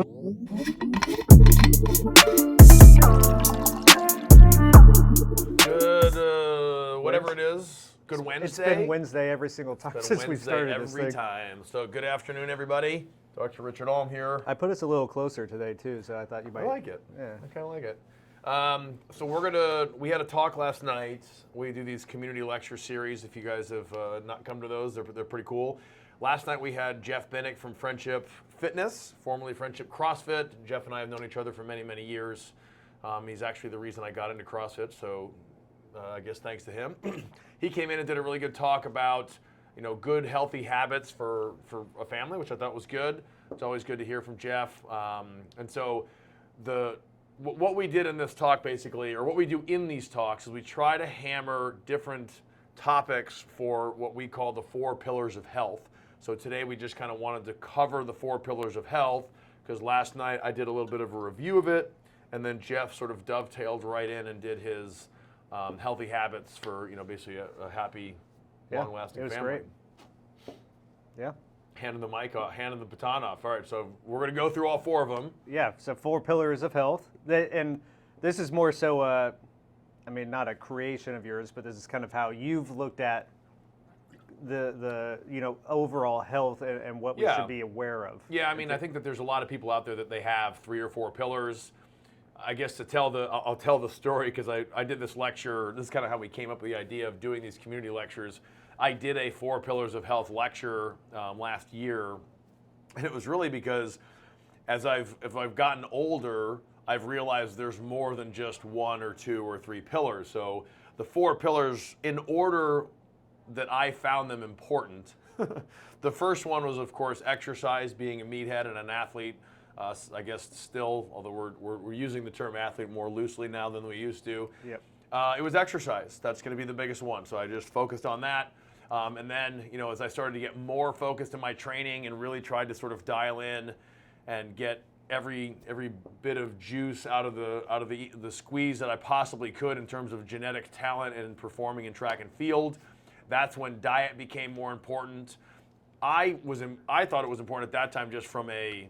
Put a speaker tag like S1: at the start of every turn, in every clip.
S1: Good, whatever it is. Good Wednesday.
S2: It's been Wednesday every single time since we started this thing.
S1: Every time. So good afternoon, everybody. Dr. Richard Alm here.
S2: I put us a little closer today too, so I thought you might.
S1: I like it.
S2: Yeah.
S1: I kind of like it. We had a talk last night. We do these community lecture series. If you guys have not come to those, they're pretty cool. Last night we had Jeff Binnick from Friendship Fitness, formerly Friendship CrossFit. Jeff and I have known each other for many, many years. He's actually the reason I got into CrossFit, so I guess thanks to him. He came in and did a really good talk about, good healthy habits for a family, which I thought was good. It's always good to hear from Jeff. And so what we did in this talk basically, or what we do in these talks, is we try to hammer different topics for what we call the 4 pillars of health. So today we just kind of wanted to cover the 4 pillars of health, because last night I did a little bit of a review of it, and then Jeff sort of dovetailed right in and did his healthy habits for, basically a happy, long-lasting family.
S2: Great. Yeah.
S1: Handing the baton off. All right, so we're going to go through all 4 of them.
S2: Yeah, so 4 pillars of health. And this is more so, not a creation of yours, but this is kind of how you've looked at the overall health and what we should be aware of.
S1: Yeah, I think that there's a lot of people out there that they have 3 or 4 pillars. I guess I'll tell the story, because I did this lecture. This is kind of how we came up with the idea of doing these community lectures. I did a 4 pillars of health lecture last year, and it was really because as I've gotten older, I've realized there's more than just 1 or 2 or 3 pillars. So the 4 pillars, in order that I found them important, the first one was, of course, exercise, being a meathead and an athlete. I guess still, although we're using the term athlete more loosely now than we used to.
S2: Yep.
S1: It was exercise. That's going to be the biggest one. So I just focused on that. And then, as I started to get more focused in my training and really tried to sort of dial in and get every bit of juice out of the squeeze that I possibly could in terms of genetic talent and performing in track and field, that's when diet became more important. I thought it was important at that time just from a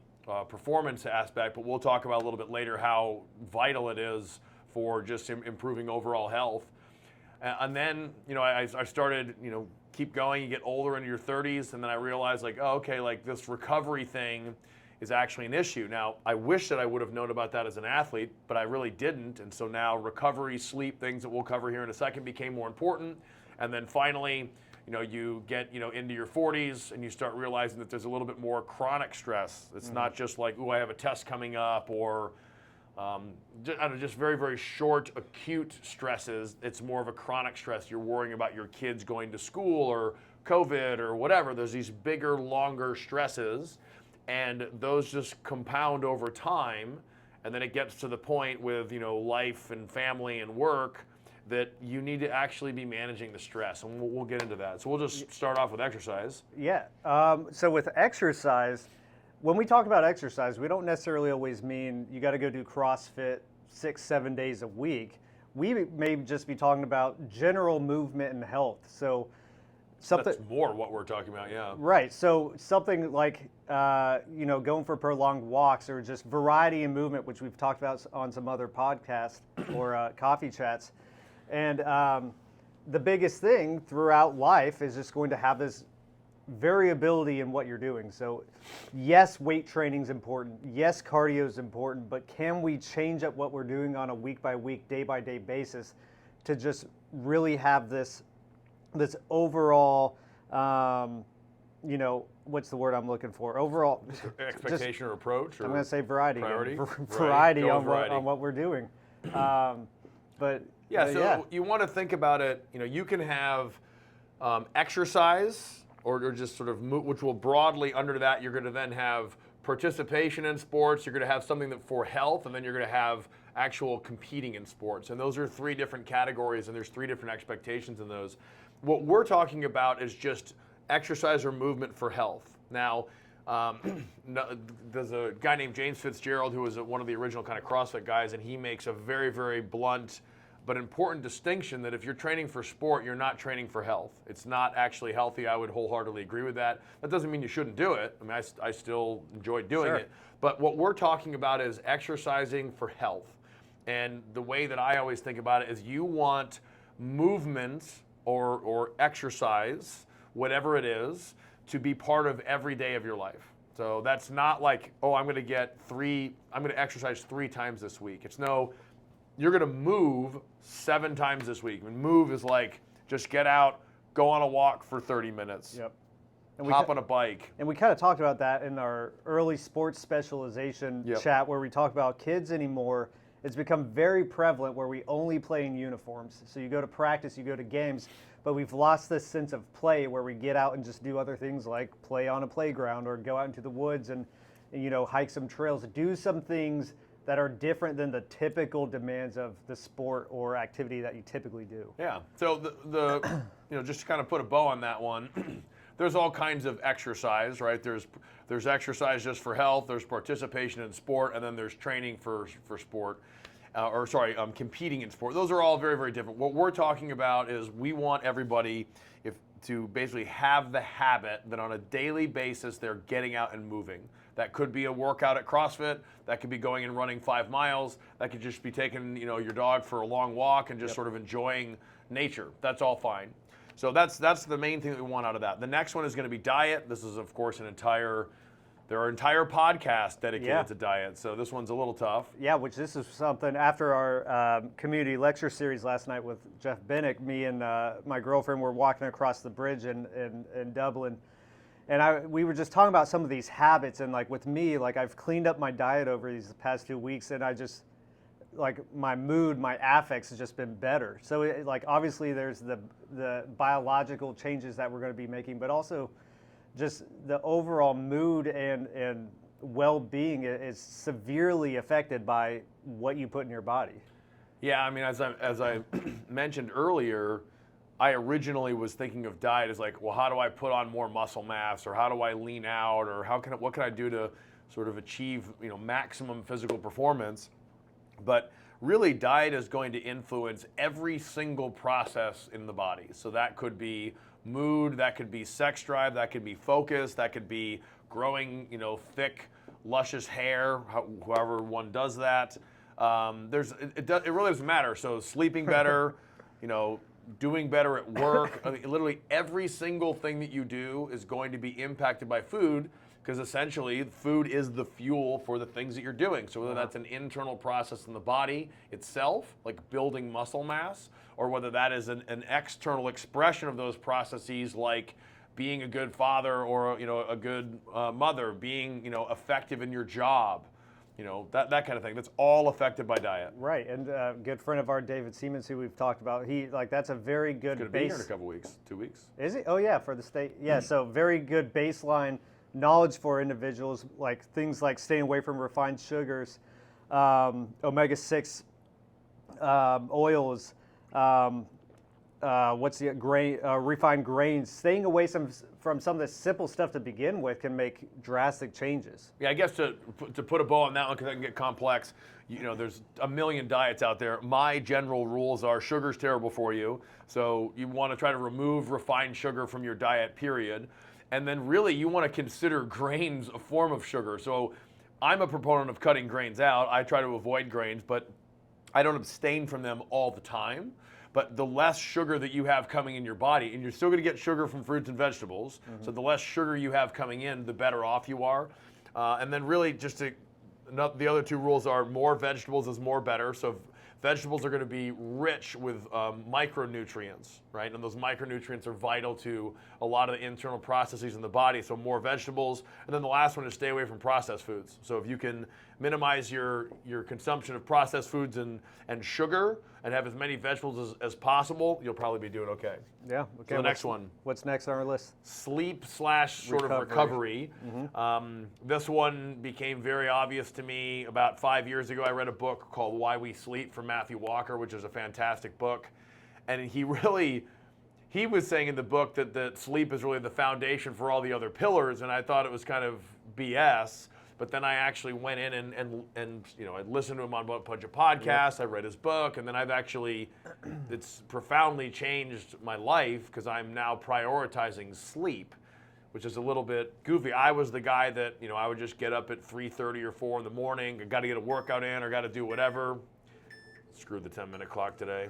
S1: performance aspect, but we'll talk about a little bit later how vital it is for just improving overall health. And then, I started, keep going. You get older into your 30s, and then I realized, this recovery thing is actually an issue. Now, I wish that I would have known about that as an athlete, but I really didn't. And so now recovery, sleep, things that we'll cover here in a second became more important. And then finally, you get, into your 40s and you start realizing that there's a little bit more chronic stress. It's not just like, I have a test coming up, or just very, very short, acute stresses. It's more of a chronic stress. You're worrying about your kids going to school or COVID or whatever. There's these bigger, longer stresses, and those just compound over time. And then it gets to the point with, life and family and work that you need to actually be managing the stress. And we'll get into that. So we'll just start off with exercise.
S2: Yeah. So with exercise, when we talk about exercise, we don't necessarily always mean you got to go do CrossFit 6-7 days a week. We may just be talking about general movement and health. So something
S1: that's more what we're talking about, yeah.
S2: Right. So something like going for prolonged walks, or just variety in movement, which we've talked about on some other podcasts or coffee chats. And the biggest thing throughout life is just going to have this variability in what you're doing. So yes, weight training is important. Yes, cardio is important, but can we change up what we're doing on a week by week, day by day basis to just really have this overall, what's the word I'm looking for? Overall
S1: expectation or approach? Or
S2: I'm going to say variety.
S1: Priority?
S2: Variety on what we're doing. But
S1: you want to think about it. You can have exercise, or just sort of which will broadly under that. You're going to then have participation in sports. You're going to have something that for health, and then you're going to have actual competing in sports. And those are 3 different categories, and there's 3 different expectations in those. What we're talking about is just exercise or movement for health. Now, there's a guy named James Fitzgerald who was one of the original kind of CrossFit guys, and he makes a very, very blunt but important distinction that if you're training for sport, you're not training for health. It's not actually healthy. I would wholeheartedly agree with that. That doesn't mean you shouldn't do it. I mean, I still enjoy doing it. But what we're talking about is exercising for health. And the way that I always think about it is you want movement or exercise, whatever it is, to be part of every day of your life. So that's not like, oh, I'm going to exercise 3 times this week. It's no, you're going to move 7 times this week. And move is like, just get out, go on a walk for 30 minutes.
S2: Yep.
S1: And hop on a bike.
S2: And we kind of talked about that in our early sports specialization chat, where we talk about kids anymore. It's become very prevalent where we only play in uniforms. So you go to practice, you go to games, but we've lost this sense of play where we get out and just do other things like play on a playground or go out into the woods and hike some trails, do some things that are different than the typical demands of the sport or activity that you typically do.
S1: Yeah. So the just to kind of put a bow on that one, there's all kinds of exercise, right? There's exercise just for health, there's participation in sport, and then there's training for sport, competing in sport. Those are all very, very different. What we're talking about is we want everybody to basically have the habit that on a daily basis they're getting out and moving. That could be a workout at CrossFit, that could be going and running 5 miles, that could just be taking your dog for a long walk and just sort of enjoying nature. That's all fine. So that's the main thing that we want out of that. The next one is going to be diet. This is, of course, there are entire podcasts dedicated to diet. So this one's a little tough. Yeah,
S2: which this is something after our community lecture series last night with Jeff Bennick, me and my girlfriend were walking across the bridge in Dublin. And we were just talking about some of these habits. And like with me, like I've cleaned up my diet over these past 2 weeks, and I just, like my mood, my affects has just been better. So like obviously there's the biological changes that we're going to be making, but also just the overall mood and well-being is severely affected by what you put in your body.
S1: Yeah, I mean, as I mentioned earlier, I originally was thinking of diet as like, well, how do I put on more muscle mass, or how do I lean out, or what can I do to sort of achieve maximum physical performance? But really, diet is going to influence every single process in the body. So that could be mood, that could be sex drive, that could be focus, that could be growing, thick, luscious hair, however one does that. It really doesn't matter. So sleeping better, doing better at work. I mean, literally every single thing that you do is going to be impacted by food, because essentially food is the fuel for the things that you're doing. So whether that's an internal process in the body itself, like building muscle mass, or whether that is an external expression of those processes, like being a good father or a good mother, being effective in your job, that kind of thing. That's all affected by diet.
S2: Right, and a good friend of ours, David Siemens, who we've talked about, that's a very good
S1: base. He's going to be here in a couple weeks, 2 weeks.
S2: Is he? Oh yeah, for the state. Yeah, so very good baseline knowledge for individuals, like things like staying away from refined sugars, omega-6 oils, refined grains. Staying away from some of the simple stuff to begin with can make drastic changes.
S1: Yeah, I guess to put a bow on that one, because that can get complex, there's a million diets out there. My general rules are sugar's terrible for you, so you want to try to remove refined sugar from your diet, period. And then really you want to consider grains a form of sugar. So I'm a proponent of cutting grains out. I try to avoid grains, but I don't abstain from them all the time. But the less sugar that you have coming in your body, and you're still going to get sugar from fruits and vegetables, so the less sugar you have coming in, the better off you are. And then really the other 2 rules are more vegetables is more better. So vegetables are going to be rich with micronutrients, right? And those micronutrients are vital to a lot of the internal processes in the body, so more vegetables. And then the last one is stay away from processed foods. So if you can minimize your consumption of processed foods and sugar and have as many vegetables as possible, you'll probably be doing okay.
S2: Yeah, okay.
S1: So the next one.
S2: What's next on our list?
S1: Sleep / sort of recovery. This one became very obvious to me about 5 years ago. I read a book called Why We Sleep from Matthew Walker, which is a fantastic book. And he was saying in the book that sleep is really the foundation for all the other pillars, and I thought it was kind of BS. But then I actually went in and you know, I listened to him on a bunch of podcasts. I read his book, and then it's profoundly changed my life because I'm now prioritizing sleep, which is a little bit goofy. I was the guy that, you know, I would just get up at 3:30 or 4 in the morning. I got to get a workout in or got to do whatever. Screw the 10-minute clock today.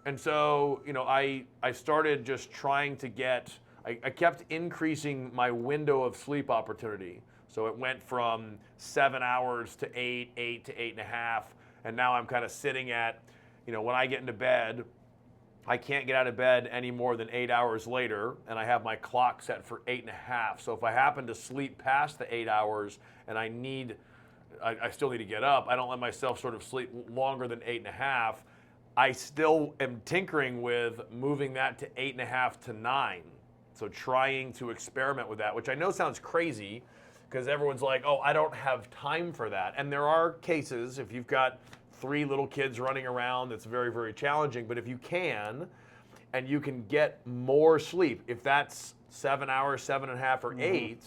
S1: And so, you know, I started just trying to I kept increasing my window of sleep opportunity. So it went from 7 hours to 8 to 8.5. And now I'm kind of sitting at, you know, when I get into bed, I can't get out of bed any more than 8 hours later, and I have my clock set for 8.5. So if I happen to sleep past the 8 hours and I still need to get up, I don't let myself sort of sleep longer than 8.5. I still am tinkering with moving that to 8.5 to 9. So trying to experiment with that, which I know sounds crazy because everyone's like, oh, I don't have time for that. And there are cases, if you've got 3 little kids running around, that's very, very challenging. But if you can, and you can get more sleep, if that's 7 hours, 7.5 or 8,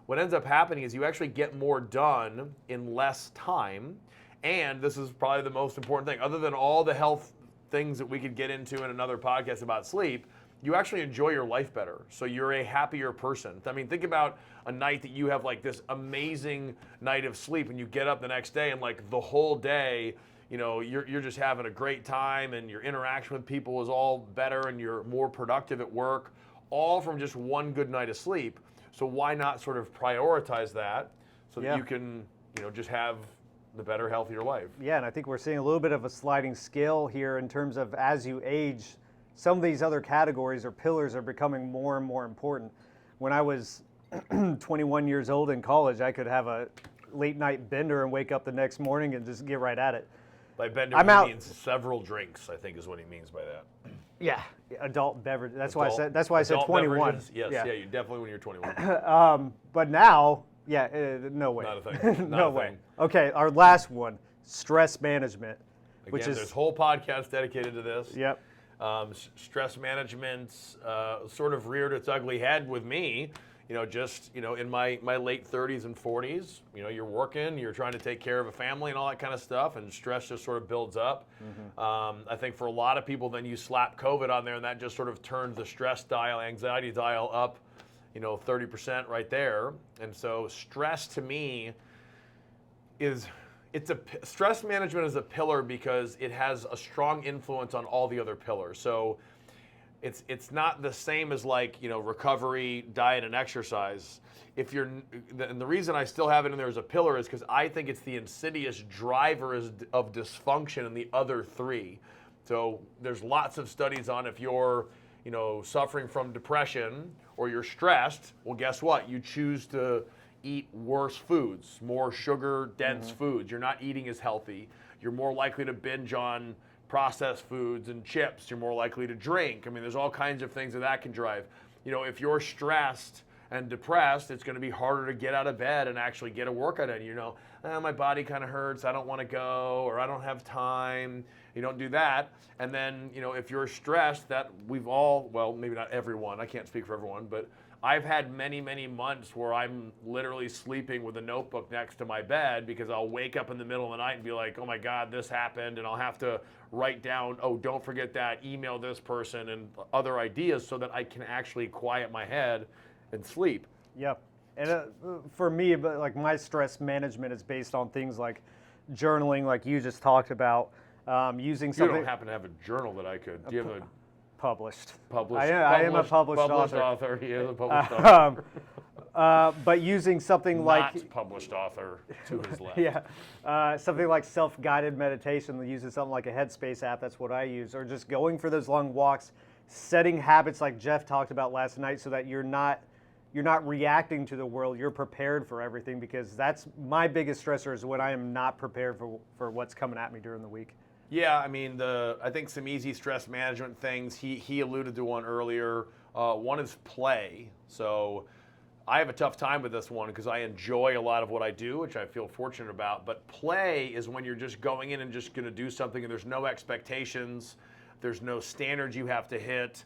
S1: what ends up happening is you actually get more done in less time. And this is probably the most important thing, other than all the health things that we could get into in another podcast about sleep, you actually enjoy your life better. So you're a happier person. I mean, think about a night that you have like this amazing night of sleep and you get up the next day and like the whole day, you know, you're just having a great time and your interaction with people is all better and you're more productive at work, all from just one good night of sleep. So why not sort of prioritize that so that you can, you know, just have the better, healthier life?
S2: Yeah, and I think we're seeing a little bit of a sliding scale here in terms of as you age, some of these other categories or pillars are becoming more and more important. When I was 21 years old in college, I could have a late night bender and wake up the next morning and just get right at it.
S1: By bender, he means several drinks, I think is what he means by that.
S2: Yeah, adult beverage. That's why I said 21.
S1: Beverages, yes, yeah, you definitely when you're 21.
S2: But now, no way.
S1: Not a thing.
S2: No way. Okay, our last one, stress management.
S1: Again, there's a whole podcast dedicated to this.
S2: Yep.
S1: Stress management sort of reared its ugly head with me, you know, just, you know, in my late 30s and 40s, you know, you're working, you're trying to take care of a family and all that kind of stuff, and stress just sort of builds up. I think for a lot of people, then you slap COVID on there and that just sort of turns the stress dial, anxiety dial up, you know, 30% right there. And so stress to me stress management is a pillar because it has a strong influence on all the other pillars. So it's not the same as like, you know, recovery, diet, and exercise. And the reason I still have it in there as a pillar is because I think it's the insidious driver of dysfunction in the other 3. So there's lots of studies on if you're, you know, suffering from depression or you're stressed, well, guess what? You choose to eat worse foods, more sugar-dense foods. You're not eating as healthy. You're more likely to binge on processed foods and chips. You're more likely to drink. I mean, there's all kinds of things that can drive. You know, if you're stressed and depressed, it's going to be harder to get out of bed and actually get a workout in. You know, my body kind of hurts, I don't want to go, or I don't have time. You don't do that. And then, you know, if you're stressed, that we've all, well, maybe not everyone, I can't speak for everyone, but I've had many, many months where I'm literally sleeping with a notebook next to my bed because I'll wake up in the middle of the night and be like, oh my God, this happened. And I'll have to write down, oh, don't forget that, email this person and other ideas so that I can actually quiet my head and sleep.
S2: Yep. And for me, like my stress management is based on things like journaling, like you just talked about, using something.
S1: You don't happen to have a journal that I could. Do you have a
S2: published?
S1: Published.
S2: I am a published
S1: author. He is a published author.
S2: But using something like
S1: not published author to his left.
S2: Yeah, something like self-guided meditation, using something like a Headspace app. That's what I use, or just going for those long walks, setting habits like Jeff talked about last night, so that you're not reacting to the world. You're prepared for everything, because that's my biggest stressor is when I am not prepared for what's coming at me during the week.
S1: Yeah, I mean, I think some easy stress management things, he alluded to one earlier. One is play. So I have a tough time with this one because I enjoy a lot of what I do, which I feel fortunate about. But play is when you're just going in and just going to do something and there's no expectations. There's no standards you have to hit.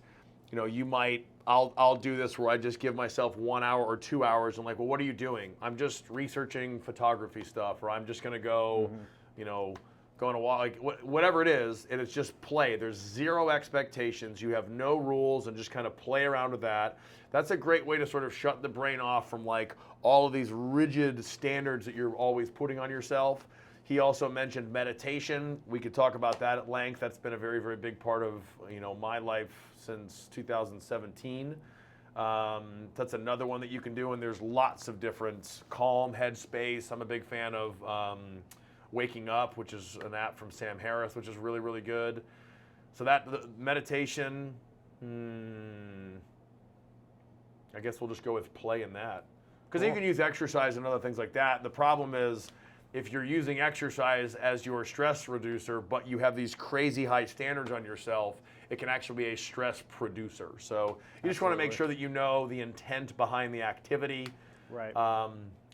S1: You know, you might I'll do this where I just give myself 1 hour or 2 hours and like, well, what are you doing? I'm just researching photography stuff, or I'm just gonna go, you know, go on a walk, like whatever it is, and it's just play. There's zero expectations. You have no rules and just kind of play around with that. That's a great way to sort of shut the brain off from like all of these rigid standards that you're always putting on yourself. He also mentioned meditation. We could talk about that at length. That's been a very, very big part of, you know, my life since 2017. That's another one that you can do, and there's lots of different calm headspace. I'm a big fan of Waking Up, which is an app from Sam Harris, which is really, really good. So that meditation, I guess we'll just go with play in that. Because you can use exercise and other things like that. The problem is, if you're using exercise as your stress reducer, but you have these crazy high standards on yourself, it can actually be a stress producer. So you just want to make sure that you know the intent behind the activity.
S2: Right.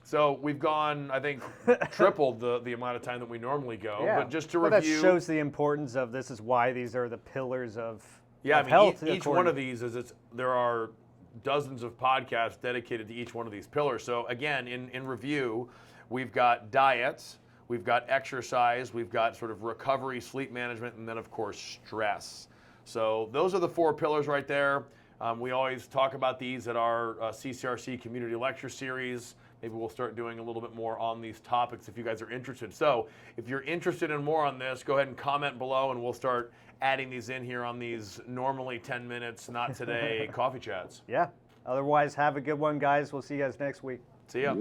S1: So we've gone, I think, tripled the amount of time that we normally go.
S2: Yeah.
S1: But just to
S2: well,
S1: review.
S2: that shows the importance of this is why these are the pillars of
S1: health. Each
S2: according-
S1: one of these there are dozens of podcasts dedicated to each one of these pillars. So again, in review, we've got diets, we've got exercise, we've got sort of recovery, sleep management, and then of course stress. So those are the 4 pillars right there. We always talk about these at our CCRC community lecture series. Maybe we'll start doing a little bit more on these topics if you guys are interested. So if you're interested in more on this, go ahead and comment below and we'll start adding these in here on these normally 10 minutes, not today coffee chats.
S2: Yeah. Otherwise, have a good one, guys. We'll see you guys next week.
S1: See ya.